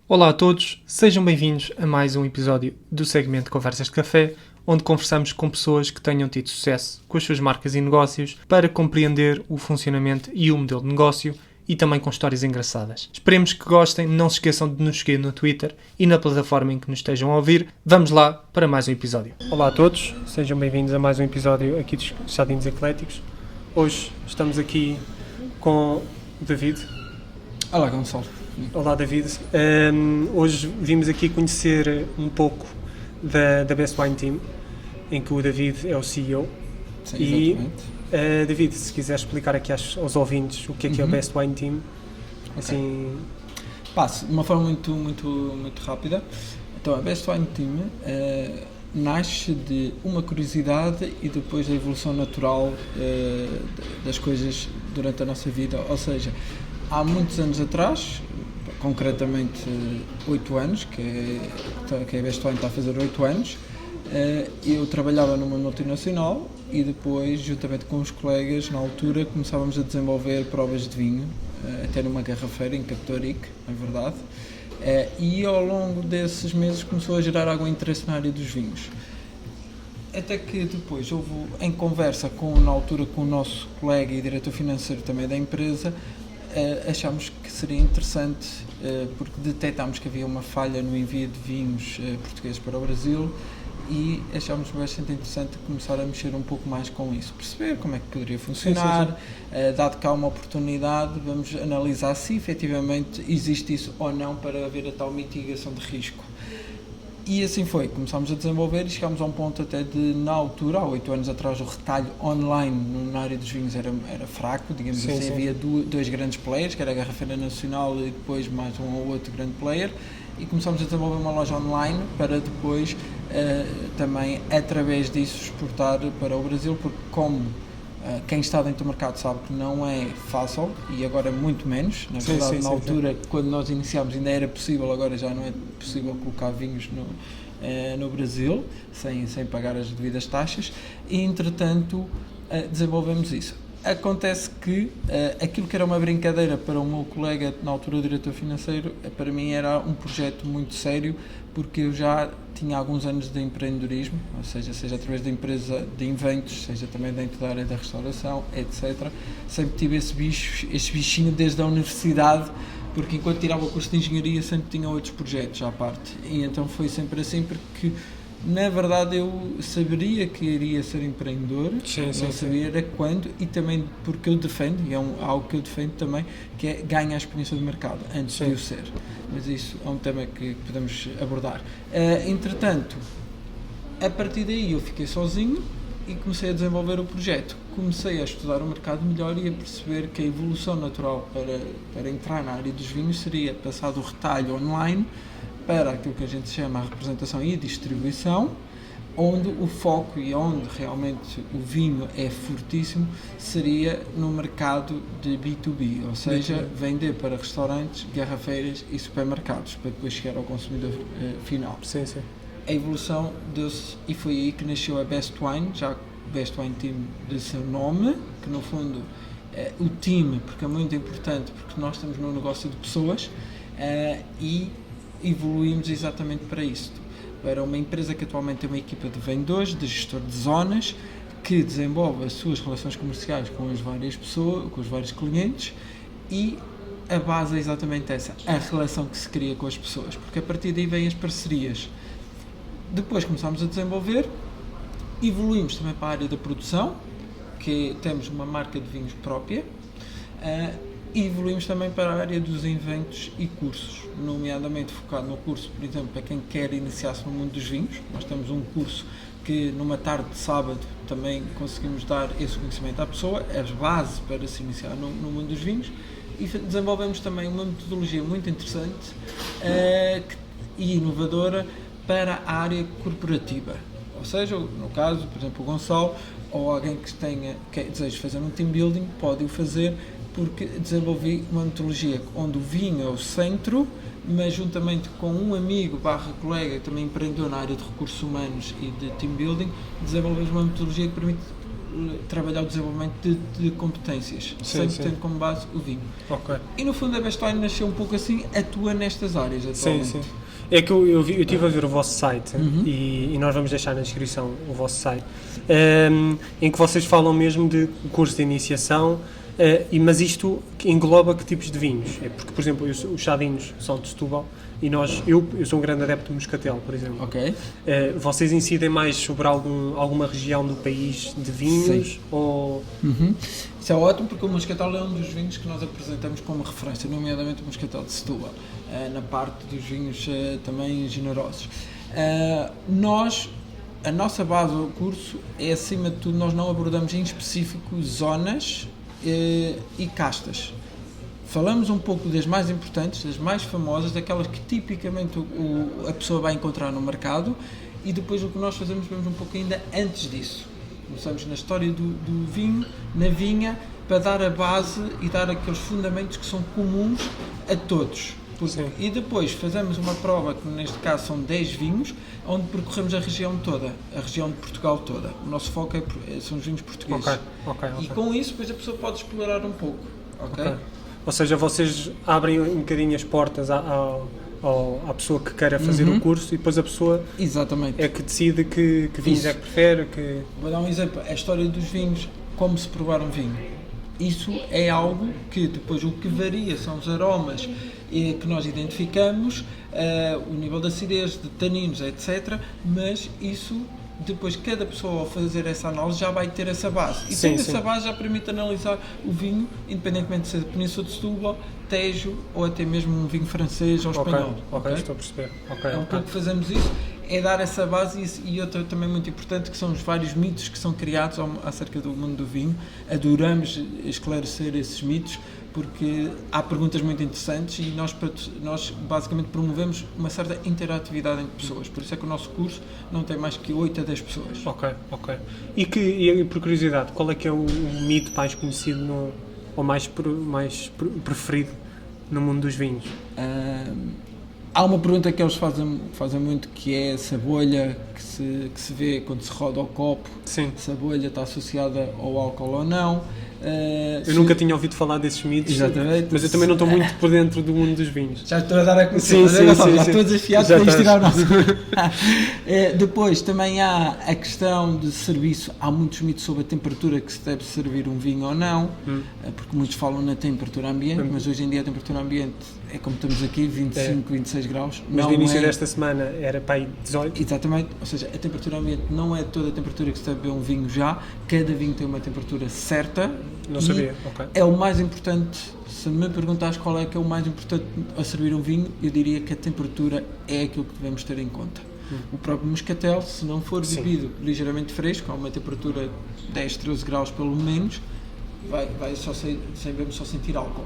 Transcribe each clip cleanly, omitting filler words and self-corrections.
Olá a todos, sejam bem-vindos a mais um episódio do segmento Conversas de Café, onde conversamos com pessoas que tenham tido sucesso com as suas marcas e negócios para compreender o funcionamento e o modelo de negócio e também com histórias engraçadas. Esperemos que gostem, não se esqueçam de nos seguir no Twitter e na plataforma em que nos estejam a ouvir. Vamos lá para mais um episódio. Olá a todos, sejam bem-vindos a mais um episódio aqui dos Chadinhos Ecléticos. Hoje estamos aqui com o David. Olá, Gonçalo. Olá, David. Hoje vimos aqui conhecer um pouco da Best Wine Team, em que o David é o CEO. Sim, e, exatamente. David, se quiseres explicar aqui aos ouvintes o que é a Best Wine Team, assim... Passo, de uma forma muito rápida. Então, a Best Wine Team nasce de uma curiosidade e depois da evolução natural das coisas durante a nossa vida. Ou seja, há muitos anos atrás, concretamente 8 anos, que a Best Wine está a fazer 8 anos, eu trabalhava numa multinacional e depois, juntamente com os colegas, na altura, começávamos a desenvolver provas de vinho, até numa garrafeira em Capitarique, é verdade, e ao longo desses meses começou a gerar algum interesse na área dos vinhos. Até que depois houve, em conversa na altura com o nosso colega e diretor financeiro também da empresa, achámos que seria interessante, porque detectámos que havia uma falha no envio de vinhos portugueses para o Brasil e achámos bastante interessante começar a mexer um pouco mais com isso, perceber como é que poderia funcionar. Sim. Dado que há uma oportunidade, vamos analisar se efetivamente existe isso ou não para haver a tal mitigação de risco. E assim foi, começámos a desenvolver e chegámos a um ponto até de, na altura, há 8 anos atrás, o retalho online na área dos vinhos era fraco, digamos assim. Sim. Havia dois grandes players, que era a Garrafeira Nacional e depois mais um ou outro grande player, e começámos a desenvolver uma loja online para depois também, através disso, exportar para o Brasil, porque como quem está dentro do mercado sabe que não é fácil, e agora muito menos. Na verdade, na altura, quando nós iniciámos, ainda era possível, agora já não é possível colocar vinhos no Brasil, sem pagar as devidas taxas, e entretanto desenvolvemos isso. Acontece que aquilo que era uma brincadeira para o meu colega, na altura diretor financeiro, para mim era um projeto muito sério, porque eu já tinha alguns anos de empreendedorismo, ou seja através da empresa de eventos, seja também dentro da área da restauração, etc. Sempre tive esse bichinho desde a universidade, porque enquanto tirava o curso de engenharia sempre tinha outros projetos à parte, e então foi sempre assim, porque na verdade eu saberia que iria ser empreendedor, não sabia era quando, e também porque eu defendo, e é algo que eu defendo também, que é ganhar a experiência de mercado antes de o ser, mas isso é um tema que podemos abordar. Entretanto, a partir daí eu fiquei sozinho e comecei a desenvolver o projeto, comecei a estudar o mercado melhor e a perceber que a evolução natural para entrar na área dos vinhos seria passar do retalho online para aquilo que a gente chama a representação e a distribuição, onde o foco e onde realmente o vinho é fortíssimo seria no mercado de B2B, ou seja, vender para restaurantes, garrafeiras e supermercados, para depois chegar ao consumidor final. Sim. A evolução deu-se, e foi aí que nasceu a Best Wine, já Best Wine Team de seu nome, que no fundo o time, porque é muito importante, porque nós estamos num negócio de pessoas, e evoluímos exatamente para isto, para uma empresa que atualmente tem uma equipa de vendedores, de gestor de zonas, que desenvolve as suas relações comerciais com as várias pessoas, com os vários clientes, e a base é exatamente essa, a relação que se cria com as pessoas, porque a partir daí vêm as parcerias. Depois começámos a desenvolver, evoluímos também para a área da produção, que temos uma marca de vinhos própria, e evoluímos também para a área dos eventos e cursos, nomeadamente focado no curso, por exemplo, para quem quer iniciar-se no mundo dos vinhos. Nós temos um curso que numa tarde de sábado também conseguimos dar esse conhecimento à pessoa, as bases para se iniciar no mundo dos vinhos, e desenvolvemos também uma metodologia muito interessante e inovadora para a área corporativa, ou seja, no caso, por exemplo, o Gonçalo, ou alguém que deseja fazer um team building, pode o fazer, porque desenvolvi uma metodologia onde o vinho é o centro, mas juntamente com um amigo / colega que também empreendeu na área de recursos humanos e de team building, desenvolvemos uma metodologia que permite trabalhar o desenvolvimento de competências, Sim, sempre tendo como base o vinho. Ok. E no fundo a Best Wine nasceu um pouco assim, atua nestas áreas Sim, atualmente. sim. É que eu estive a ver o vosso site e nós vamos deixar na descrição o vosso site, em que vocês falam mesmo de curso de iniciação, mas isto engloba que tipos de vinhos? É porque, por exemplo, os chadinhos são de Setúbal e eu sou um grande adepto de moscatel, por exemplo. Ok. Vocês incidem mais sobre alguma região do país de vinhos? Sim. Ou... Isso é ótimo porque o moscatel é um dos vinhos que nós apresentamos como referência, nomeadamente o moscatel de Setúbal, na parte dos vinhos também generosos. A nossa base do curso é, acima de tudo, nós não abordamos em específico zonas e castas. Falamos um pouco das mais importantes, das mais famosas, daquelas que tipicamente a pessoa vai encontrar no mercado, e depois o que nós fazemos, vamos um pouco ainda antes disso. Começamos na história do vinho, na vinha, para dar a base e dar aqueles fundamentos que são comuns a todos. E depois fazemos uma prova, que neste caso são 10 vinhos, onde percorremos a região toda, a região de Portugal toda. O nosso foco são os vinhos portugueses. Ok. E com isso, depois a pessoa pode explorar um pouco. Ok? Ou seja, vocês abrem um bocadinho as portas à pessoa que queira fazer o curso e depois a pessoa Exatamente. é que decide que vinhos é que prefere. Vou dar um exemplo. A história dos vinhos, como se provar um vinho. Isso é algo que depois o que varia são os aromas que nós identificamos, o nível de acidez, de taninos, etc. Mas isso, depois cada pessoa ao fazer essa análise já vai ter essa base. E tendo essa base já permite analisar o vinho, independentemente de ser de Península de Setúbal, Tejo ou até mesmo um vinho francês ou espanhol. Ok, estou a perceber. É um pouco que fazemos isso, é dar essa base e outra também muito importante, que são os vários mitos que são criados acerca do mundo do vinho. Adoramos esclarecer esses mitos, porque há perguntas muito interessantes e nós basicamente promovemos uma certa interatividade entre pessoas. Por isso é que o nosso curso não tem mais que 8 a 10 pessoas. Ok. E por curiosidade, qual é que é o mito mais conhecido ou mais preferido no mundo dos vinhos? Há uma pergunta que eles fazem muito, que é se a bolha que se vê quando se roda o copo, Sim. se a bolha está associada ao álcool ou não. Eu nunca tinha ouvido falar desses mitos, Exatamente. Mas eu também não estou muito por dentro do mundo dos vinhos. Já estou a dar a conhecer, Sim. já estou desafiado para isto tirar o nosso. Já Depois também há a questão de serviço. Há muitos mitos sobre a temperatura que se deve servir um vinho ou não, porque muitos falam na temperatura ambiente, mas hoje em dia a temperatura ambiente é como estamos aqui, 25, 26 graus. Mas no início desta semana era para aí 18. Exatamente, ou seja, a temperatura ambiente não é toda a temperatura que se deve beber um vinho já, cada vinho tem uma temperatura certa. Não sabia, ok. É o mais importante. Se me perguntares qual é que é o mais importante a servir um vinho, eu diria que a temperatura é aquilo que devemos ter em conta. O próprio moscatel, se não for bebido ligeiramente fresco, a uma temperatura de 10, 13 graus pelo menos, vai só devemos só sentir álcool,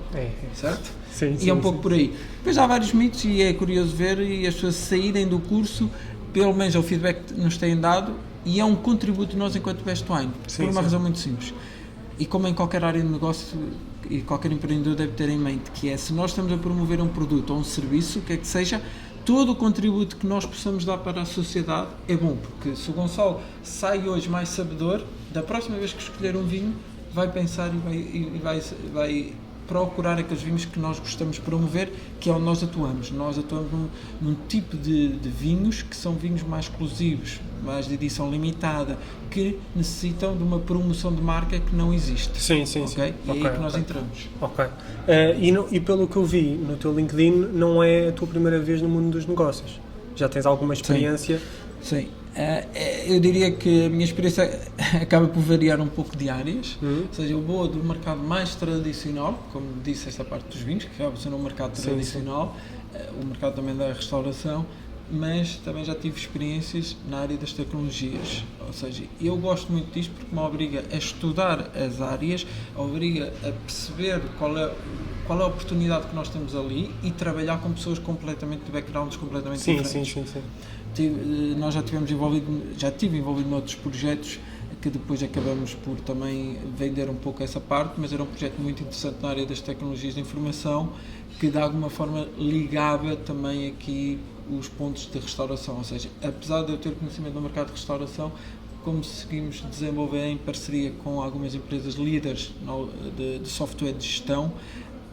certo? Sim, e é um pouco por aí. Depois há vários mitos e é curioso ver, e as pessoas saírem do curso, pelo menos é o feedback que nos têm dado, e é um contributo de nós enquanto Best Wine, por uma razão muito simples. E como em qualquer área de negócio e qualquer empreendedor deve ter em mente, que é, se nós estamos a promover um produto ou um serviço, o que é que seja, todo o contributo que nós possamos dar para a sociedade é bom, porque se o Gonçalo sai hoje mais sabedor, da próxima vez que escolher um vinho, vai pensar e vai procurar aqueles vinhos que nós gostamos de promover, que é onde nós atuamos. Nós atuamos num tipo de vinhos que são vinhos mais exclusivos, mais de edição limitada, que necessitam de uma promoção de marca que não existe. Sim. Okay? E é aí que nós entramos. Ok. E pelo que eu vi no teu LinkedIn, não é a tua primeira vez no mundo dos negócios. Já tens alguma experiência? Sim. Eu diria que a minha experiência acaba por variar um pouco de áreas, ou seja, eu vou do mercado mais tradicional, como disse, esta parte dos vinhos, que acaba sendo um mercado tradicional, o mercado também da restauração, mas também já tive experiências na área das tecnologias, ou seja, eu gosto muito disto porque me obriga a estudar as áreas, obriga a perceber qual é a oportunidade que nós temos ali e trabalhar com pessoas completamente de backgrounds completamente diferentes. Sim. Nós já estive envolvido noutros projetos que depois acabamos por também vender um pouco essa parte, mas era um projeto muito interessante na área das tecnologias de informação, que de alguma forma ligava também aqui os pontos de restauração, ou seja, apesar de eu ter conhecimento no mercado de restauração, conseguimos desenvolver em parceria com algumas empresas líderes de software de gestão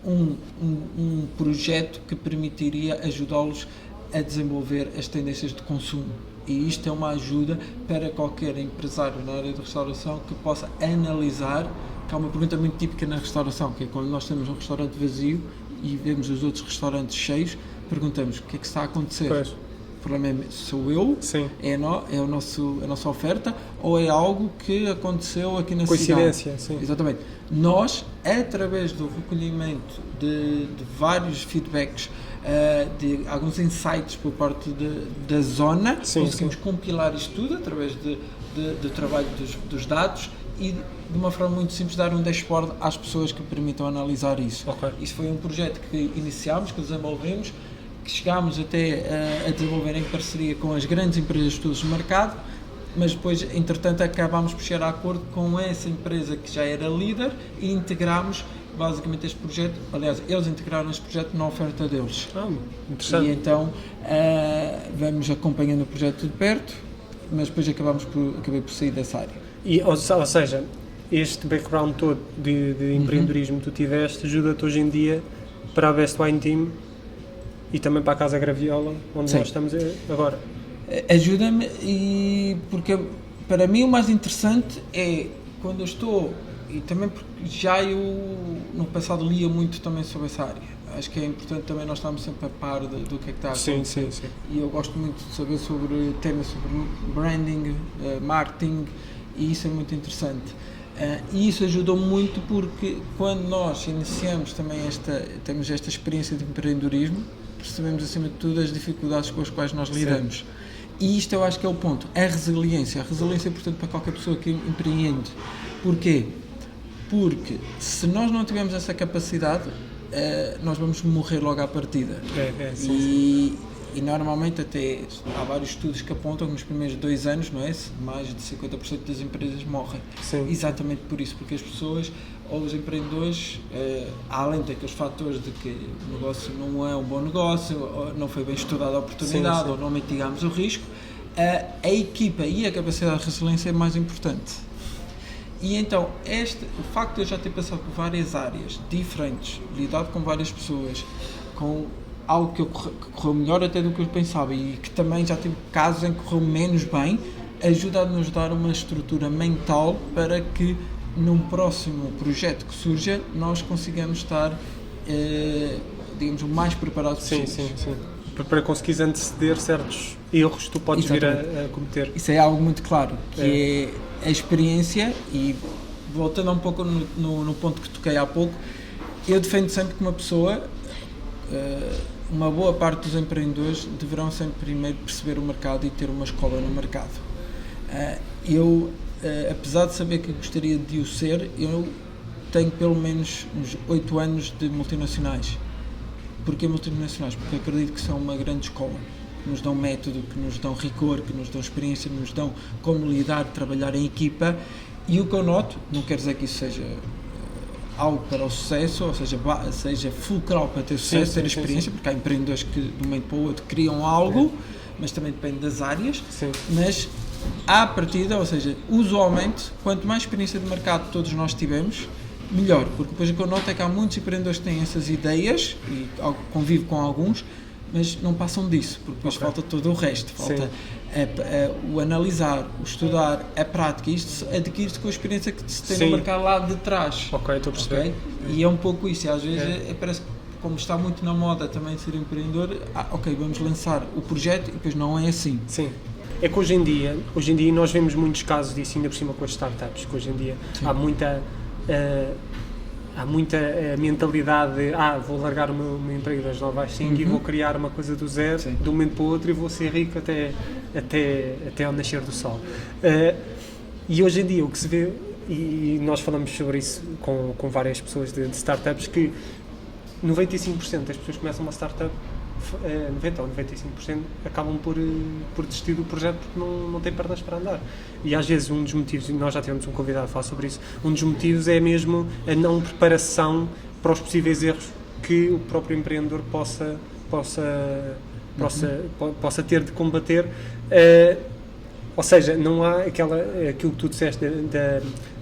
um projeto que permitiria ajudá-los a desenvolver as tendências de consumo. E isto é uma ajuda para qualquer empresário na área de restauração que possa analisar, que é uma pergunta muito típica na restauração, que é quando nós temos um restaurante vazio e vemos os outros restaurantes cheios, perguntamos o que é que está a acontecer. Pois. O problema sou eu, Sim. é a nossa oferta, ou é algo que aconteceu aqui na cidade? Coincidência, sim. Exatamente. Nós, através do recolhimento de vários feedbacks, de alguns insights por parte da zona, conseguimos compilar isto tudo através do trabalho dos dados e de uma forma muito simples dar um dashboard às pessoas que permitam analisar isso. Okay. Isso foi um projeto que iniciámos, que desenvolvemos, que chegámos até a desenvolver em parceria com as grandes empresas de estudos de mercado, mas depois, entretanto, acabámos por chegar a acordo com essa empresa que já era líder e integramos basicamente este projeto. Aliás, eles integraram este projeto na oferta deles. Interessante. E então vamos acompanhando o projeto de perto, mas depois acabei por sair dessa área. E, ou seja, este background todo de empreendedorismo que tu tiveste ajuda-te hoje em dia para a Best Wine Team e também para a Casa Graviola, onde nós estamos agora. Ajuda-me, e porque para mim o mais interessante é quando eu estou, e também porque já eu no passado lia muito também sobre essa área. Acho que é importante também nós estarmos sempre a par do que é que está a acontecer. Sim. E eu gosto muito de saber sobre temas sobre branding, marketing, e isso é muito interessante. E isso ajudou muito porque quando nós iniciamos também temos esta experiência de empreendedorismo, percebemos acima de tudo as dificuldades com as quais nós lidamos. E isto eu acho que é o ponto, a resiliência. A resiliência é importante para qualquer pessoa que empreende. Porquê? Porque se nós não tivermos essa capacidade, nós vamos morrer logo à partida. E normalmente até há vários estudos que apontam que nos primeiros 2 anos, não é? Mais de 50% das empresas morrem. Sim. Exatamente por isso, porque as pessoas ou os empreendedores, além daqueles fatores de que o negócio não é um bom negócio, ou não foi bem estudada a oportunidade, ou não mitigamos o risco, a equipa e a capacidade de resiliência é mais importante. E então, o facto de eu já ter passado por várias áreas diferentes, lidado com várias pessoas, com algo que correu melhor até do que eu pensava e que também já tive casos em que correu menos bem, ajuda a nos dar uma estrutura mental para que num próximo projeto que surja nós consigamos estar, digamos, o mais preparados possível. Sim. Para conseguires anteceder certos erros que tu podes vir a cometer. Isso é algo muito claro, que é a experiência. E voltando um pouco no ponto que toquei há pouco, eu defendo sempre que uma pessoa, uma boa parte dos empreendedores deverão sempre primeiro perceber o mercado e ter uma escola no mercado. Eu, apesar de saber que gostaria de o ser, eu tenho pelo menos uns 8 anos de multinacionais. Porquê multinacionais? Porque acredito que são uma grande escola, que nos dão método, que nos dão rigor, que nos dão experiência, que nos dão como lidar, trabalhar em equipa. E o que eu noto, não quer dizer que isso seja algo para o sucesso, ou seja fulcral para ter sucesso, ter experiência, porque há empreendedores que de um momento para o outro criam algo, mas também depende das áreas. Mas à partida, ou seja, usualmente, quanto mais experiência de mercado todos nós tivemos, melhor, porque depois o que eu noto é que há muitos empreendedores que têm essas ideias, e convivo com alguns, mas não passam disso, porque depois falta todo o resto, falta o analisar, o estudar, a prática, isto adquire-se com a experiência que se tem no mercado lá de trás. Ok, estou a perceber. E é um pouco isso, e às vezes parece que como está muito na moda também ser empreendedor, vamos lançar o projeto e depois não é assim. Sim. É que hoje em dia nós vemos muitos casos disso, ainda por cima com as startups, que hoje em dia há muita mentalidade de vou largar o meu emprego das 9 às 5 e vou criar uma coisa do zero, de um momento para o outro, e vou ser rico até ao nascer do sol. E hoje em dia o que se vê, e nós falamos sobre isso com várias pessoas de startups, que 95% das pessoas que começam uma startup, 90% ou 95% acabam por desistir do projeto porque não têm pernas para andar. E às vezes um dos motivos, e nós já tivemos um convidado a falar sobre isso, um dos motivos é mesmo a não preparação para os possíveis erros que o próprio empreendedor possa ter de combater. Ou seja, não há aquilo que tu disseste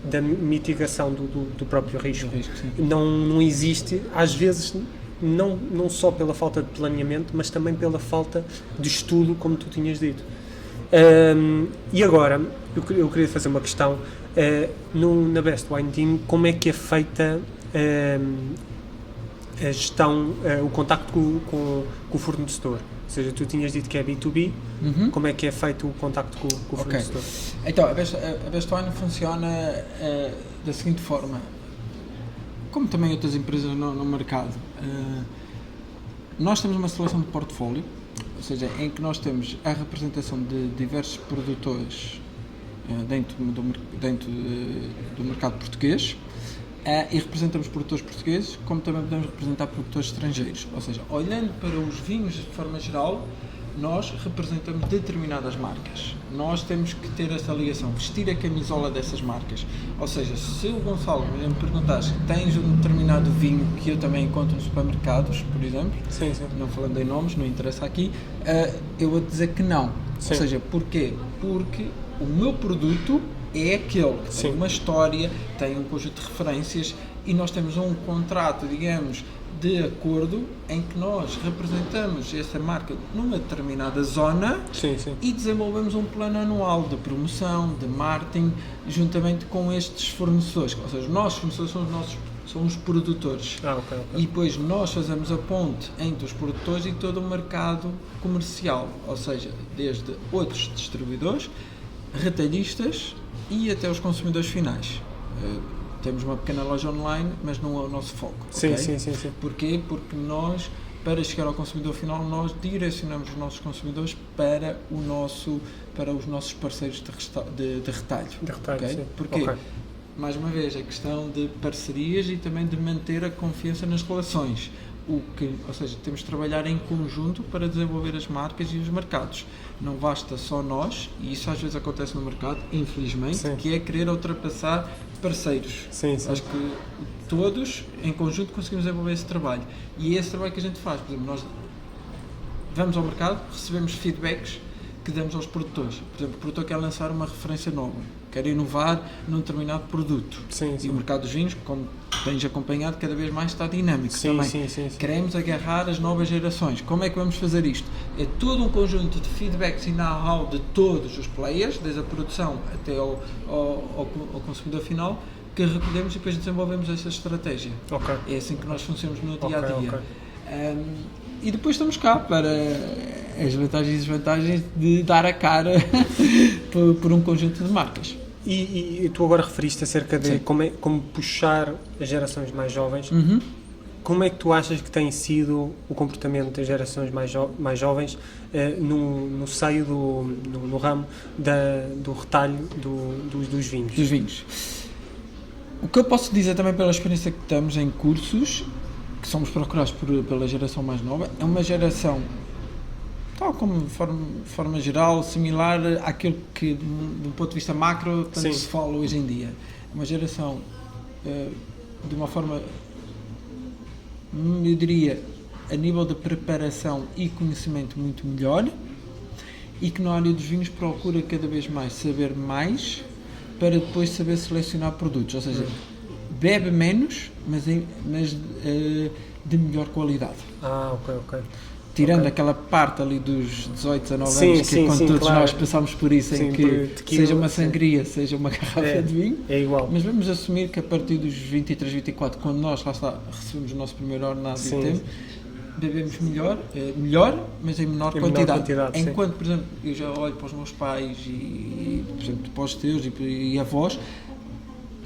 da mitigação do próprio risco. Não existe, às vezes, não só pela falta de planeamento, mas também pela falta de estudo, como tu tinhas dito. E agora, eu queria fazer uma questão. Na Best Wine Team, como é que é feita a gestão, o contacto com o fornecedor? Ou seja, tu tinhas dito que é B2B, como é que é feito o contacto com o fornecedor? Então, a Best Wine funciona da seguinte forma, como também outras empresas no mercado. Nós temos uma seleção de portfólio, ou seja, em que nós temos a representação de diversos produtores dentro do mercado português, e representamos produtores portugueses, como também podemos representar produtores estrangeiros. Ou seja, olhando para os vinhos de forma geral, nós representamos determinadas marcas. Nós temos que ter essa ligação, vestir a camisola dessas marcas. Ou seja, se o Gonçalo me perguntasse, tens um determinado vinho que eu também encontro nos supermercados, por exemplo, sim. Não falando em nomes, não interessa aqui, eu vou dizer que não. Sim. Ou seja, porquê? Porque o meu produto é aquele que tem uma história, tem um conjunto de referências e nós temos um contrato, digamos, de acordo em que nós representamos essa marca numa determinada zona e desenvolvemos um plano anual de promoção, de marketing, juntamente com estes fornecedores. Ou seja, os nossos fornecedores são os produtores. Okay. E depois nós fazemos a ponte entre os produtores e todo o mercado comercial, ou seja, desde outros distribuidores, retalhistas e até os consumidores finais. Temos uma pequena loja online, mas não é o nosso foco. Sim. Porquê? Porque nós, para chegar ao consumidor final, nós direcionamos os nossos consumidores para os nossos parceiros de retalho. Okay? Porquê? Mais uma vez, a questão de parcerias e também de manter a confiança nas relações. Ou seja, temos de trabalhar em conjunto para desenvolver as marcas e os mercados. Não basta só nós, e isso às vezes acontece no mercado, infelizmente, que é querer ultrapassar parceiros. Acho que todos, em conjunto, conseguimos desenvolver esse trabalho. E é esse trabalho que a gente faz. Por exemplo, nós vamos ao mercado, recebemos feedbacks que damos aos produtores. Por exemplo, o produtor quer lançar uma referência nova, quer inovar num determinado produto. E o mercado dos vinhos, como tens acompanhado, cada vez mais está dinâmico também. Queremos agarrar as novas gerações. Como é que vamos fazer isto? É todo um conjunto de feedbacks e know-how de todos os players, desde a produção até ao consumidor final, que recolhemos e depois desenvolvemos essa estratégia. É assim que nós funcionamos no dia-a-dia. E depois estamos cá para as vantagens e desvantagens de dar a cara por um conjunto de marcas. E tu agora referiste acerca de como puxar as gerações mais jovens. Como é que tu achas que tem sido o comportamento das gerações mais jovens no seio no ramo do retalho dos vinhos? Dos vinhos. O que eu posso dizer também pela experiência que estamos em cursos, que somos procurados pela geração mais nova, é uma geração, tal como de forma geral, similar àquilo que, do ponto de vista macro, tanto se fala hoje em dia. É uma geração, de uma forma, eu diria, a nível de preparação e conhecimento muito melhor, e que na área dos vinhos procura cada vez mais saber mais para depois saber selecionar produtos, ou seja, bebe menos, mas de melhor qualidade. Ok. Tirando aquela parte ali dos 18, 19 anos, que quando todos nós passamos por isso, em que seja uma sangria, seja uma garrafa de vinho, é igual. Mas vamos assumir que a partir dos 23, 24, quando nós recebemos o nosso primeiro ordenado de tempo, bebemos melhor, mas em menor quantidade. Enquanto, por exemplo, eu já olho para os meus pais e por exemplo, para os teus e avós,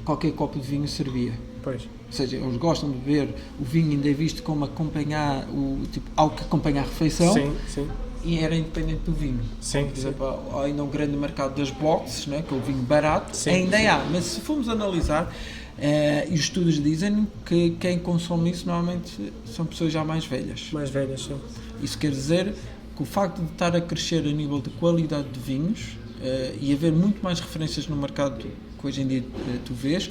qualquer copo de vinho servia. Pois. Ou seja, eles gostam de beber o vinho ainda é visto como acompanhar, algo que acompanha a refeição. E era independente do vinho. Por exemplo, há ainda um grande mercado das boxes, né, que é o vinho barato, ainda há. Mas se formos analisar, e os estudos dizem que quem consome isso normalmente são pessoas já mais velhas. Isso quer dizer que o facto de estar a crescer a nível de qualidade de vinhos e haver muito mais referências no mercado que hoje em dia tu vês,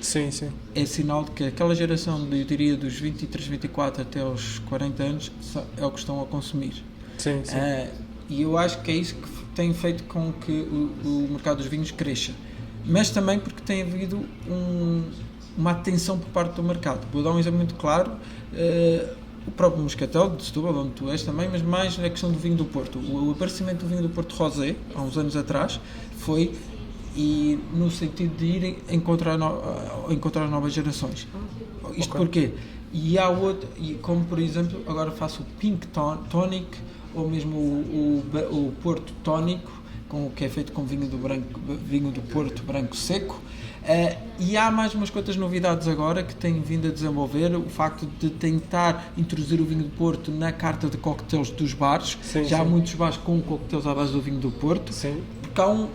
é sinal de que aquela geração, eu diria, dos 23, 24 até aos 40 anos é o que estão a consumir. E eu acho que é isso tem feito com que o mercado dos vinhos cresça, mas também porque tem havido uma atenção por parte do mercado. Vou dar um exemplo muito claro, o próprio Moscatel de Setúbal, onde tu és também, mas mais na questão do vinho do Porto. O aparecimento do vinho do Porto Rosé, há uns anos atrás, foi no sentido de ir encontrar novas gerações. Isto porquê? E há outro, como por exemplo, agora faço o Pink Tonic, ou mesmo o Porto Tónico, que é feito com vinho do Porto branco seco. E há mais umas quantas novidades agora que tenho vindo a desenvolver. O facto de tentar introduzir o vinho do Porto na carta de coquetéis dos bares. Sim. Há muitos bares com coquetéis à base do vinho do Porto. Sim. Porque há um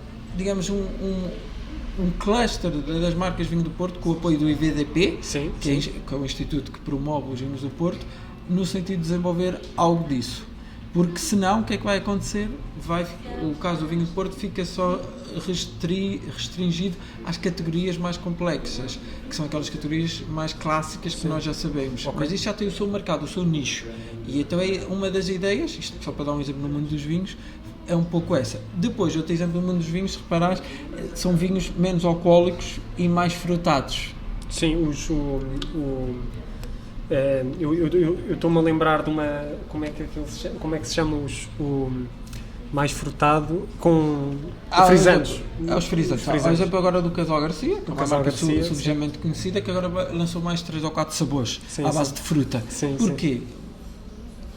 cluster das marcas vinho do Porto com o apoio do IVDP, que é o instituto que promove os vinhos do Porto, no sentido de desenvolver algo disso. Porque senão, o que é que vai acontecer? O caso do vinho do Porto fica só restringido às categorias mais complexas, que são aquelas categorias mais clássicas que nós já sabemos. Mas isto já tem o seu mercado, o seu nicho. E então é uma das ideias, isto só para dar um exemplo no mundo dos vinhos, é um pouco essa. Depois, outro exemplo no mundo dos vinhos, se reparares, são vinhos menos alcoólicos e mais frutados. Sim, eu estou-me a lembrar de uma... Como é que se chama o mais frutado com frisantes? Os frisantes. Por exemplo, agora do Casal Garcia, que é uma marca subejamente conhecida, que agora lançou mais 3 ou 4 sabores à base de fruta. Porquê?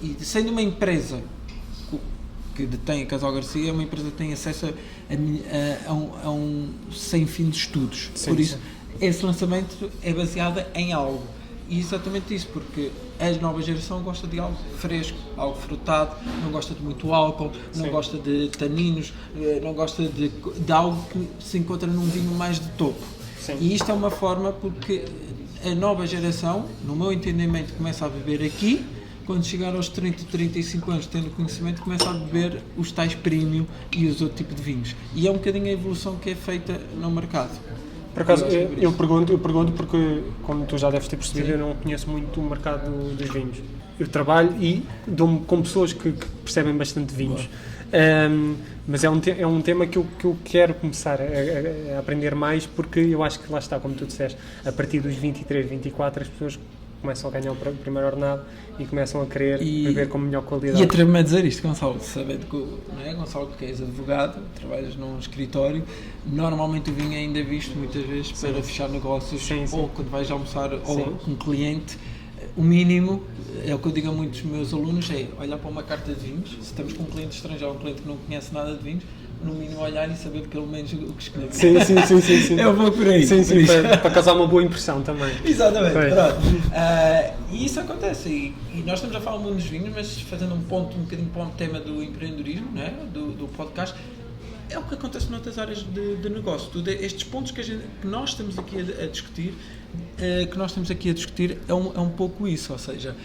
E sendo uma empresa que detém a Casal Garcia, é uma empresa que tem acesso a um sem fim de estudos. Por isso, esse lançamento é baseado em algo. E exatamente isso, porque a nova geração gosta de algo fresco, algo frutado, não gosta de muito álcool, não gosta de taninos, não gosta de algo que se encontra num vinho mais de topo. E isto é uma forma porque a nova geração, no meu entendimento, começa a beber aqui, quando chegar aos 30, 35 anos, tendo conhecimento, começa a beber os tais premium e os outros tipos de vinhos. E é um bocadinho a evolução que é feita no mercado. Por acaso, eu pergunto porque, como tu já deves ter percebido, eu não conheço muito o mercado dos vinhos. Eu trabalho e dou-me com pessoas que percebem bastante de vinhos. Mas é um tema que eu quero começar a aprender mais, porque eu acho que lá está, como tu disseste, a partir dos 23, 24, as pessoas começam a ganhar o primeiro ordenado e começam a querer beber com melhor qualidade. E atrevo-me a dizer isto, Gonçalo, sabendo que, não é, Gonçalo, que és advogado, trabalhas num escritório, normalmente o vinho é ainda visto muitas vezes para fechar negócios, ou quando vais almoçar ou com um cliente. O mínimo, é o que eu digo a muitos meus alunos, é olhar para uma carta de vinhos, se estamos com um cliente estrangeiro, um cliente que não conhece nada de vinhos, no mínimo olhar e saber pelo menos o que escolher. Sim. É um pouco por aí. Sim, para causar uma boa impressão também. Exatamente, pronto. E isso acontece, e nós estamos a falar do mundo dos vinhos, mas fazendo um bocadinho para o tema do empreendedorismo, né, do podcast, é o que acontece noutras áreas de negócio. Estes pontos que nós estamos aqui a discutir, é um pouco isso, ou seja,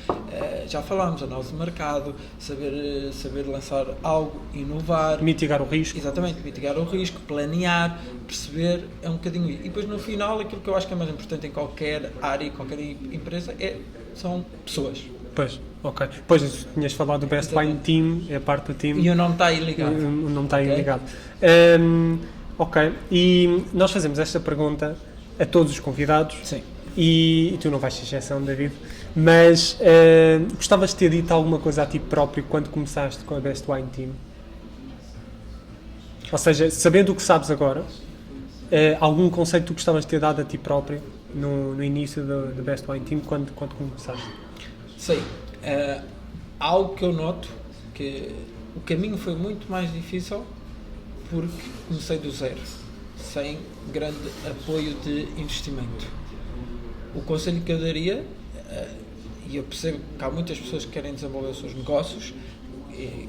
já falámos, análise de mercado, saber lançar algo, inovar, mitigar o risco. Exatamente, mitigar o risco, planear, perceber, é um bocadinho isso. E depois no final, aquilo que eu acho que é mais importante em qualquer área, qualquer empresa, são pessoas. Pois, ok. Pois, tinhas falado do Best Wine Team, é a parte do time. E o nome está aí ligado. O nome está aí ligado. Ok, e nós fazemos esta pergunta a todos os convidados. Sim. E tu não vais ser exceção, David, mas gostavas de ter dito alguma coisa a ti próprio quando começaste com a Best Wine Team? Ou seja, sabendo o que sabes agora, algum conceito que tu gostavas de ter dado a ti próprio no início do Best Wine Team quando começaste? Sei. Algo que eu noto, que o caminho foi muito mais difícil porque comecei do zero, sem grande apoio de investimento. O conselho que eu daria, e eu percebo que há muitas pessoas que querem desenvolver os seus negócios,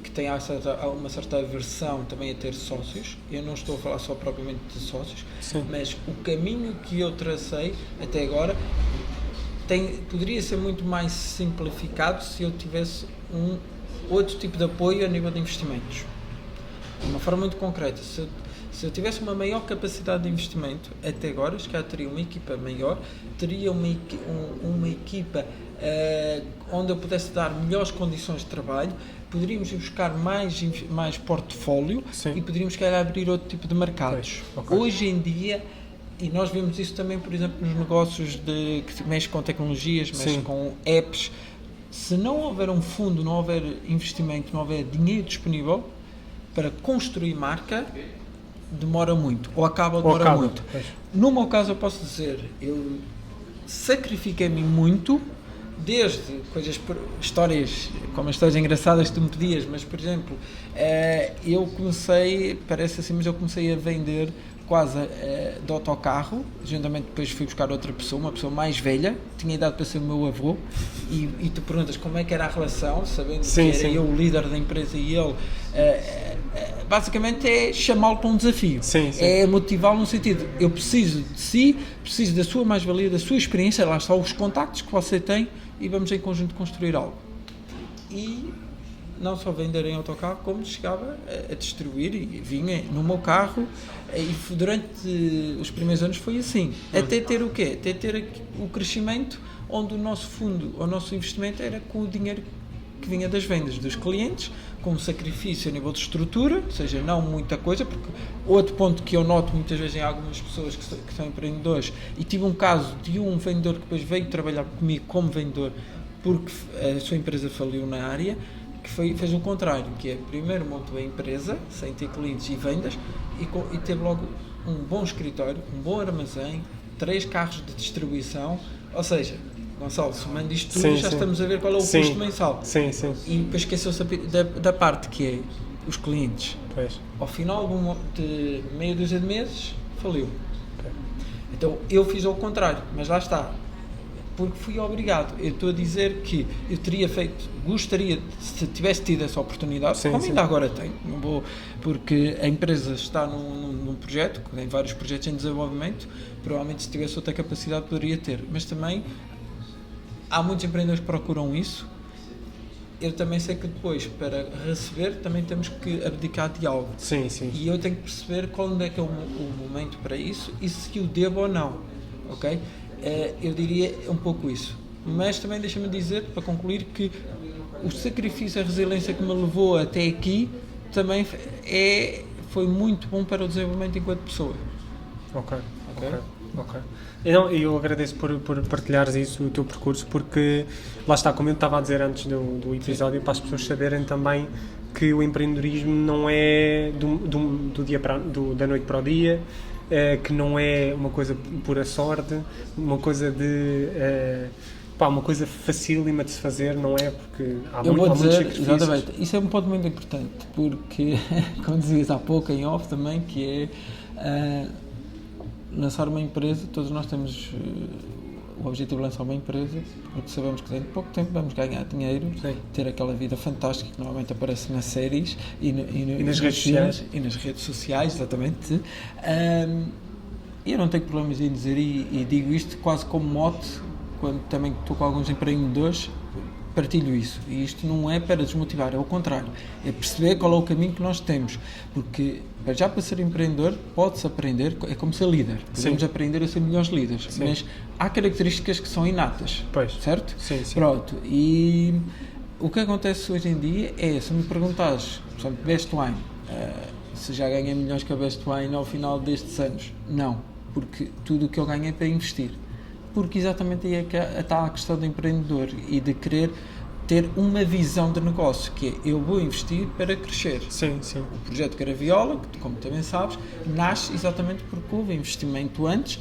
que têm uma certa aversão também a ter sócios. Eu não estou a falar só propriamente de sócios, mas o caminho que eu tracei até agora poderia ser muito mais simplificado se eu tivesse um outro tipo de apoio a nível de investimentos. de uma forma muito concreta, se eu tivesse uma maior capacidade de investimento, até agora, se calhar teria uma equipa maior, teria uma equipa onde eu pudesse dar melhores condições de trabalho, poderíamos buscar mais portfólio. Sim. E poderíamos, se calhar, abrir outro tipo de mercados. Okay. Hoje em dia, e nós vemos isso também, por exemplo, nos negócios que mexem com tecnologias, mexem com apps, se não houver um fundo, não houver investimento, não houver dinheiro disponível para construir marca, demora muito, ou demora muito. No meu caso, eu posso dizer, eu sacrifiquei-me muito, desde histórias, como as histórias engraçadas que tu me pedias, mas, por exemplo, eu comecei, parece assim, mas eu comecei a vender quase de autocarro, juntamente depois fui buscar outra pessoa, uma pessoa mais velha, tinha idade para ser o meu avô, e tu perguntas como é que era a relação, sabendo que era eu o líder da empresa e ele, basicamente é chamá-lo para um desafio, é motivá-lo no sentido, eu preciso de si, preciso da sua mais-valia, da sua experiência, lá estão os contactos que você tem e vamos em conjunto construir algo. E não só vender em autocarro, como chegava a distribuir e vinha no meu carro, e durante os primeiros anos foi assim, até ter o quê? Até ter o crescimento onde o nosso fundo, o nosso investimento era com o dinheiro que vinha das vendas dos clientes, com um sacrifício a nível de estrutura, ou seja, não muita coisa, porque outro ponto que eu noto muitas vezes em algumas pessoas que são empreendedores, e tive um caso de um vendedor que depois veio trabalhar comigo como vendedor porque a sua empresa faliu na área, que fez o contrário, que é primeiro montou a empresa sem ter clientes e vendas e teve logo um bom escritório, um bom armazém, 3 carros de distribuição, ou seja, Gonçalo, somando isto tudo, estamos a ver qual é o custo mensal. E depois esqueceu-se da parte que é os clientes. Pois. Ao final de meia dúzia de meses, faliu. Okay. Então eu fiz ao contrário, mas lá está. Porque fui obrigado. Eu estou a dizer que eu teria feito, gostaria, se tivesse tido essa oportunidade, como ainda agora tenho, não vou, porque a empresa está num projeto, tem vários projetos em desenvolvimento, provavelmente se tivesse outra capacidade poderia ter, mas também há muitos empreendedores que procuram isso. Eu também sei que depois, para receber, também temos que abdicar de algo. E eu tenho que perceber quando é que é o momento para isso e se o devo ou não, ok? Eu diria um pouco isso, mas também deixa-me dizer, para concluir, que o sacrifício, a resiliência que me levou até aqui também foi muito bom para o desenvolvimento enquanto pessoa. Ok. Então, eu agradeço por partilhares isso, o teu percurso, porque lá está, como eu estava a dizer antes do episódio, para as pessoas saberem também que o empreendedorismo não é da noite para o dia, que não é uma coisa pura sorte, uma coisa uma coisa facílima de se fazer, não é? Porque há muitos sacrifícios. Exatamente, isso é um ponto muito importante, porque, como dizias há pouco em off também, que é lançar uma empresa, todos nós temos o objetivo de lançar uma empresa, porque sabemos que dentro de pouco tempo vamos ganhar dinheiro, ter aquela vida fantástica que normalmente aparece nas séries e nas redes sociais. E nas redes sociais, exatamente. Eu não tenho problemas em dizer, e digo isto quase como mote, quando também estou com alguns empreendedores, partilho isso. E isto não é para desmotivar, é o contrário. É perceber qual é o caminho que nós temos. Porque já para ser empreendedor pode-se aprender, é como ser líder. Podemos aprender a ser melhores líderes. Mas há características que são inatas. Certo? Sim. Pronto. E o que acontece hoje em dia é, se me perguntares, por exemplo, Best Wine, se já ganhei milhões com a Best Wine ao final destes anos. Não. Porque tudo o que eu ganhei é para investir. Porque exatamente aí é que está a questão do empreendedor e de querer ter uma visão de negócio, que é, eu vou investir para crescer. O projeto Garaviola, que como também sabes, nasce exatamente porque houve investimento antes,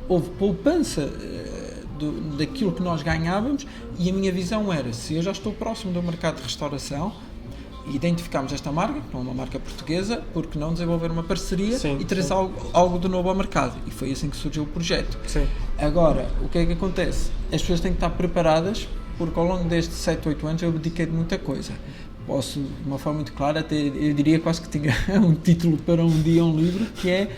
houve poupança daquilo que nós ganhávamos, e a minha visão era, se eu já estou próximo do mercado de restauração, identificámos esta marca, que não é uma marca portuguesa, porque não desenvolver uma parceria e trazer algo de novo ao mercado. E foi assim que surgiu o projeto. Agora, o que é que acontece? As pessoas têm que estar preparadas, porque ao longo destes 7, 8 anos eu abdiquei de muita coisa. Posso, de uma forma muito clara, até eu diria quase que tinha um título para um dia, um livro, que é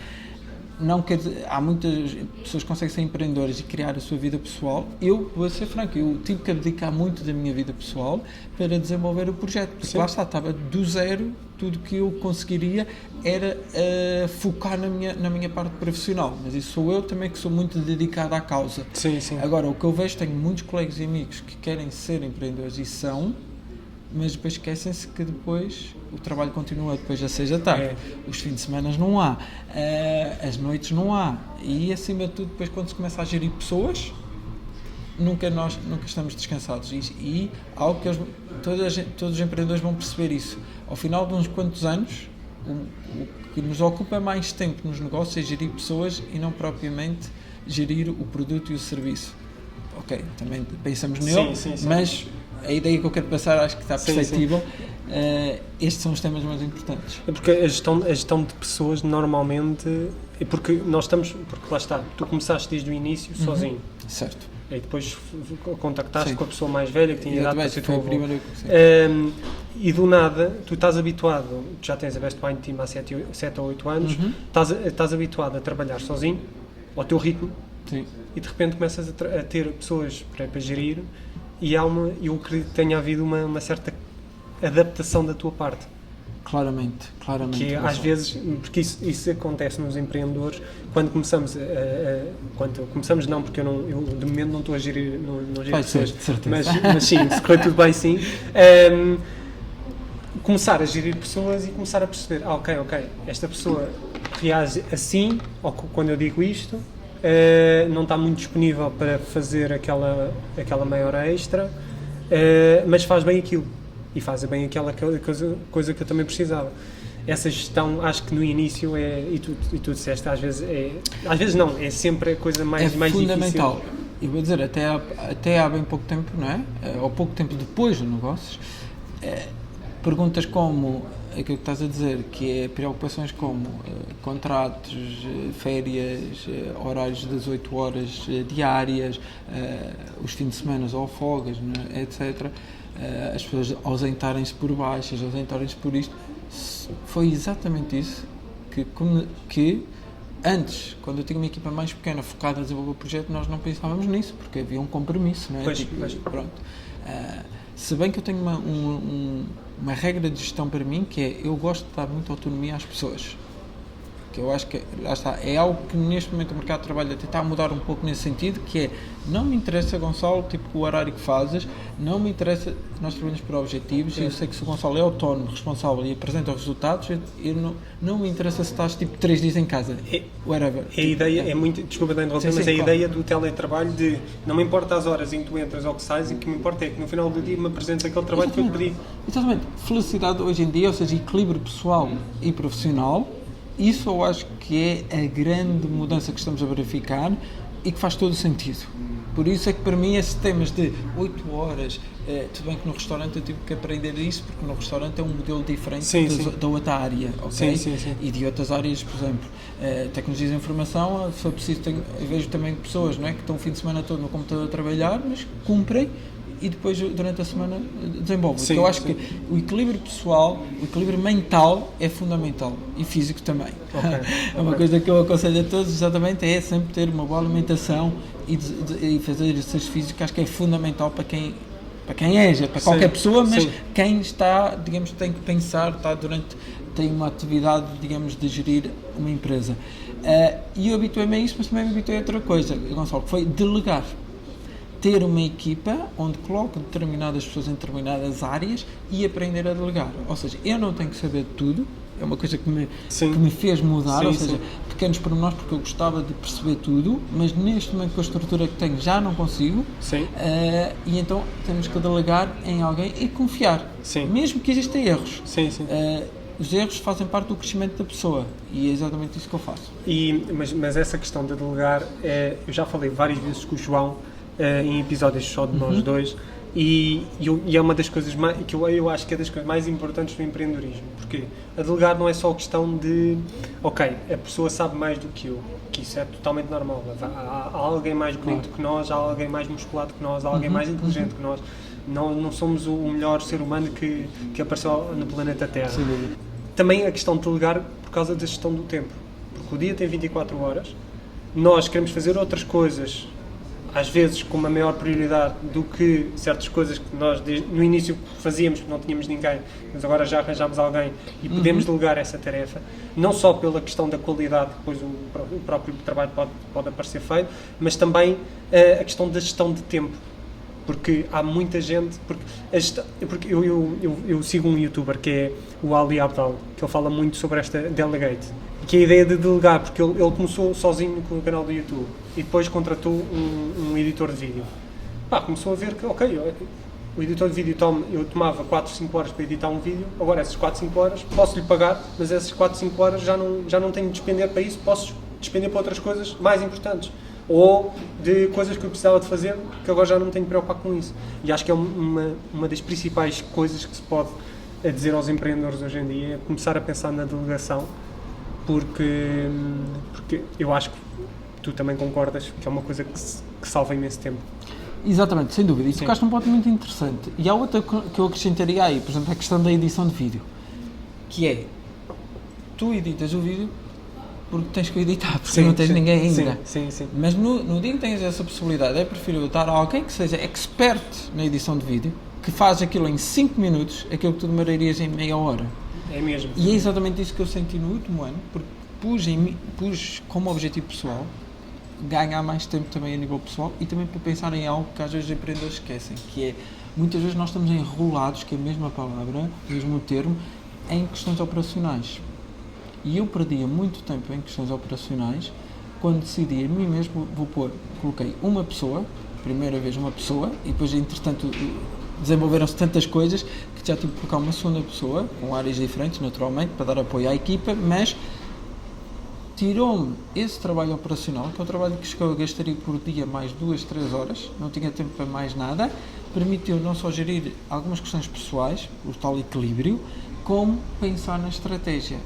não quer dizer, há muitas pessoas que conseguem ser empreendedoras e criar a sua vida pessoal. Eu, vou ser franco, eu tive que abdicar muito da minha vida pessoal para desenvolver o projeto, porque Sim. lá está, estava do zero, tudo que eu conseguiria era focar na minha parte profissional, mas isso sou eu também que sou muito dedicado à causa. Sim, sim. Agora, o que eu vejo, tenho muitos colegas e amigos que querem ser empreendedores e são, mas depois esquecem-se que depois o trabalho continua depois das 6 da tarde, os fins de semana não há, as noites não há, e acima de tudo depois quando se começa a gerir pessoas, nunca estamos descansados, e algo que todos os empreendedores vão perceber isso, ao final de uns quantos anos, o que nos ocupa mais tempo nos negócios é gerir pessoas e não propriamente gerir o produto e o serviço. Ok, também pensamos nele, Sim. mas a ideia que eu quero passar acho que está Sim, perceptível. Estes são os temas mais importantes. É porque a gestão de pessoas normalmente, porque lá está, tu começaste desde o início sozinho, Certo. e depois contactaste Sim. com a pessoa mais velha que tinha idade para ser foi teu a avô. primeira que E do nada, tu estás habituado, tu já tens a Best Wine Team há 7 ou 8 anos, estás habituado a trabalhar sozinho, ao teu ritmo, Sim. e de repente começas a ter pessoas para gerir, e eu acredito que tenha havido uma certa adaptação da tua parte. Claramente. Que às vezes, porque isso acontece nos empreendedores, quando começamos não, porque eu de momento não estou a gerir, não giro Vai ser, pessoas, de certeza. mas sim, se correr tudo bem sim, começar a gerir pessoas e começar a perceber, ok, esta pessoa reage assim, ou quando eu digo isto, não está muito disponível para fazer aquela meia hora extra, mas faz bem aquilo, e faz bem aquela coisa que eu também precisava. Essa gestão, acho que no início e tu disseste, às vezes não, é sempre a coisa mais fundamental. difícil. E vou dizer, até há bem pouco tempo, não é? Ou pouco tempo depois dos negócios, perguntas como aquilo que estás a dizer, que é preocupações como contratos, férias, horários das 8 horas diárias, os fins de semana ou folgas, né, etc. As pessoas ausentarem-se por baixas, ausentarem-se por isto, foi exatamente isso que antes, quando eu tinha uma equipa mais pequena focada a desenvolver o projeto, nós não pensávamos nisso, porque havia um compromisso, não é? Pois. Pronto. Se bem que eu tenho uma regra de gestão para mim, que é, eu gosto de dar muita autonomia às pessoas. Que eu acho que, lá está, é algo que neste momento o mercado de trabalho está a mudar um pouco nesse sentido, que é, não me interessa, Gonçalo, tipo, o horário que fazes, não me interessa, nós trabalhamos por objetivos, e eu sei que se o Gonçalo é autónomo, responsável e apresenta os resultados, não me interessa se estás, tipo, 3 dias em casa, whatever. A ideia é muito, desculpa de interromper, mas a claro. ideia do teletrabalho de, não me importa as horas em que tu entras ou que sais, o que me importa é que no final do dia me apresentes aquele trabalho que eu pedi. Exatamente. Felicidade hoje em dia, ou seja, equilíbrio pessoal e profissional, isso eu acho que é a grande mudança que estamos a verificar e que faz todo o sentido. Por isso é que para mim esses temas de 8 horas, tudo bem que no restaurante eu tive que aprender isso, porque no restaurante é um modelo diferente da outra área, ok? Sim. E de outras áreas, por exemplo, tecnologias de informação, se for preciso, eu vejo também pessoas, não é, que estão o fim de semana todo no computador a trabalhar, mas cumprem e depois durante a semana desenvolvem. Então, eu acho que o equilíbrio pessoal, o equilíbrio mental é fundamental e físico também. É uma coisa que eu aconselho a todos, exatamente, é sempre ter uma boa alimentação e fazer exercício físico, acho que é fundamental para quem é, para qualquer pessoa, mas quem está, digamos, tem que pensar, tem uma atividade, digamos, de gerir uma empresa. E eu habituei-me a isso, mas também me habituei a outra coisa, Gonçalo, que foi delegar. Ter uma equipa onde coloco determinadas pessoas em determinadas áreas e aprender a delegar. Ou seja, eu não tenho que saber de tudo, é uma coisa que me fez mudar, ou seja, pequenos pormenores, porque eu gostava de perceber tudo, mas neste momento com a estrutura que tenho já não consigo, e então temos que delegar em alguém e confiar, mesmo que existam erros. Os erros fazem parte do crescimento da pessoa e é exatamente isso que eu faço. Mas essa questão de delegar, eu já falei várias vezes com o João, em episódios só de nós dois, e é uma das coisas que eu acho que é das coisas mais importantes do empreendedorismo, porque a delegar não é só questão de, ok, a pessoa sabe mais do que eu, que isso é totalmente normal, há alguém mais bonito que nós, há alguém mais musculado que nós, há alguém mais inteligente que nós, não somos o melhor ser humano que apareceu no planeta Terra. Também a questão de delegar por causa da gestão do tempo. que o dia tem 24 horas, nós queremos fazer outras coisas, às vezes com uma maior prioridade do que certas coisas que nós no início fazíamos porque não tínhamos ninguém, mas agora já arranjámos alguém e podemos delegar essa tarefa, não só pela questão da qualidade que depois o próprio trabalho pode aparecer feito, mas também a questão da gestão de tempo, porque há muita gente, porque eu sigo um youtuber que é o Ali Abdal, que ele fala muito sobre esta Delegate, que é a ideia de delegar, porque ele começou sozinho com o canal do YouTube e depois contratou um editor de vídeo. Começou a ver que, o editor de vídeo eu tomava 4, 5 horas para editar um vídeo, agora essas 4, 5 horas posso-lhe pagar, mas essas 4, 5 horas já não tenho de despender para isso, posso despender para outras coisas mais importantes. Ou de coisas que eu precisava de fazer, que agora já não me tenho de preocupar com isso. E acho que é uma das principais coisas que se pode dizer aos empreendedores hoje em dia, é começar a pensar na delegação, porque eu acho que tu também concordas que é uma coisa que salva imenso tempo. Exatamente, sem dúvida. E tocaste um ponto muito interessante. E há outra que eu acrescentaria aí, por exemplo, a questão da edição de vídeo, que é, tu editas o vídeo porque tens que editar, porque não tens ninguém ainda. Sim. Mas no dia que tens essa possibilidade, é preferível estar a alguém que seja expert na edição de vídeo, que faz aquilo em 5 minutos, aquilo que tu demorarias em meia hora. É mesmo. E é exatamente isso que eu senti no último ano, porque pus como objetivo pessoal ganhar mais tempo também a nível pessoal e também para pensar em algo que às vezes os empreendedores esquecem, que é, muitas vezes nós estamos enrolados, que é a mesma palavra, o mesmo termo, em questões operacionais. E eu perdia muito tempo em questões operacionais quando decidi a mim mesmo, coloquei uma pessoa, primeira vez uma pessoa, e depois entretanto desenvolveram-se tantas coisas que já tive que colocar uma segunda pessoa, com áreas diferentes naturalmente, para dar apoio à equipa, mas tirou-me esse trabalho operacional, que é o trabalho que eu gastaria por dia mais 2, 3 horas, não tinha tempo para mais nada, permitiu não só gerir algumas questões pessoais, o tal equilíbrio, como pensar na estratégia,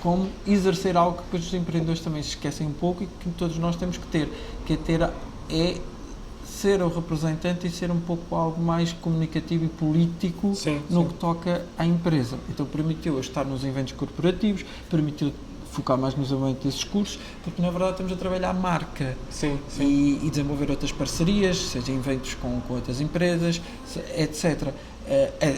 como exercer algo que depois os empreendedores também se esquecem um pouco e que todos nós temos que ter, que é ser o representante e ser um pouco algo mais comunicativo e político no que toca à empresa. Então permitiu eu estar nos eventos corporativos, permitiu focar mais no desenvolvimento desses cursos, porque na verdade estamos a trabalhar a marca e desenvolver outras parcerias, seja eventos com outras empresas, etc.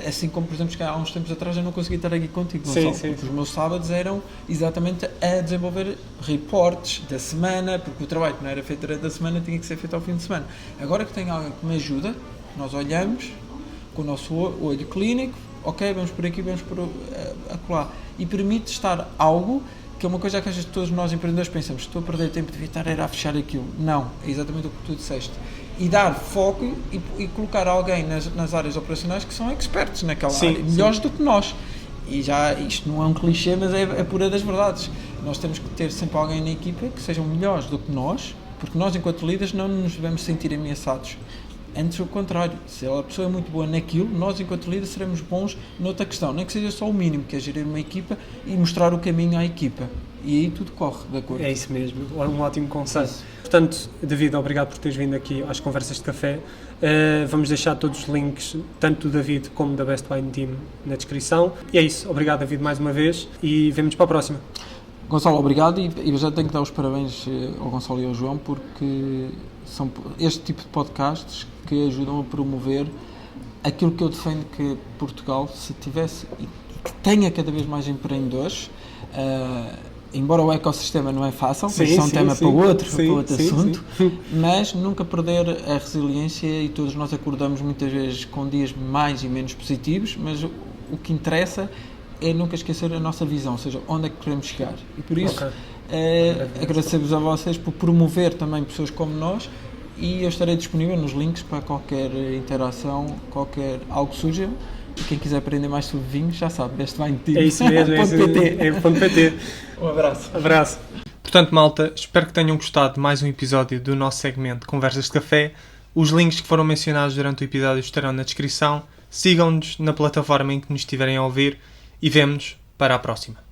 Assim como, por exemplo, há uns tempos atrás eu não conseguia estar aqui contigo, Gonçalo, porque os meus sábados eram exatamente a desenvolver reportes da semana, porque o trabalho que não era feito durante a semana tinha que ser feito ao fim de semana. Agora que tenho alguém que me ajuda, nós olhamos com o nosso olho clínico, ok, vamos por aqui, vamos por acolá, e permite estar algo que é uma coisa que às vezes todos nós empreendedores pensamos, estou a perder tempo, devia estar a fechar aquilo. Não, é exatamente o que tu disseste. E dar foco e colocar alguém nas áreas operacionais que são expertos naquela área, melhores do que nós. E já, isto não é um clichê, mas é pura das verdades. Nós temos que ter sempre alguém na equipa que sejam melhores do que nós, porque nós, enquanto líderes, não nos devemos sentir ameaçados. Antes, o contrário. Se a pessoa é muito boa naquilo, nós, enquanto líderes, seremos bons noutra questão. Nem que seja só o mínimo, que é gerir uma equipa e mostrar o caminho à equipa. E aí tudo corre de acordo. É isso mesmo, um ótimo conselho. Portanto, David, obrigado por teres vindo aqui às Conversas de Café. Vamos deixar todos os links, tanto do David como da Best Wine Team, na descrição. E é isso. Obrigado, David, mais uma vez e vemo-nos para a próxima. Gonçalo, obrigado, e eu já tenho que dar os parabéns ao Gonçalo e ao João, porque são este tipo de podcasts que ajudam a promover aquilo que eu defendo, que Portugal, se tivesse e que tenha cada vez mais empreendedores, embora o ecossistema não é fácil, isso é um tema para outro assunto, mas nunca perder a resiliência, e todos nós acordamos muitas vezes com dias mais e menos positivos, mas o que interessa é nunca esquecer a nossa visão, ou seja, onde é que queremos chegar. E por isso, agradecer-vos a vocês por promover também pessoas como nós, e eu estarei disponível nos links para qualquer interação, algo que surja. E quem quiser aprender mais sobre vinhos, já sabe, Best Wine Team. É isso mesmo, é .pt. Um abraço. Portanto, malta, espero que tenham gostado de mais um episódio do nosso segmento de Conversas de Café. Os links que foram mencionados durante o episódio estarão na descrição. Sigam-nos na plataforma em que nos estiverem a ouvir e vemo-nos para a próxima.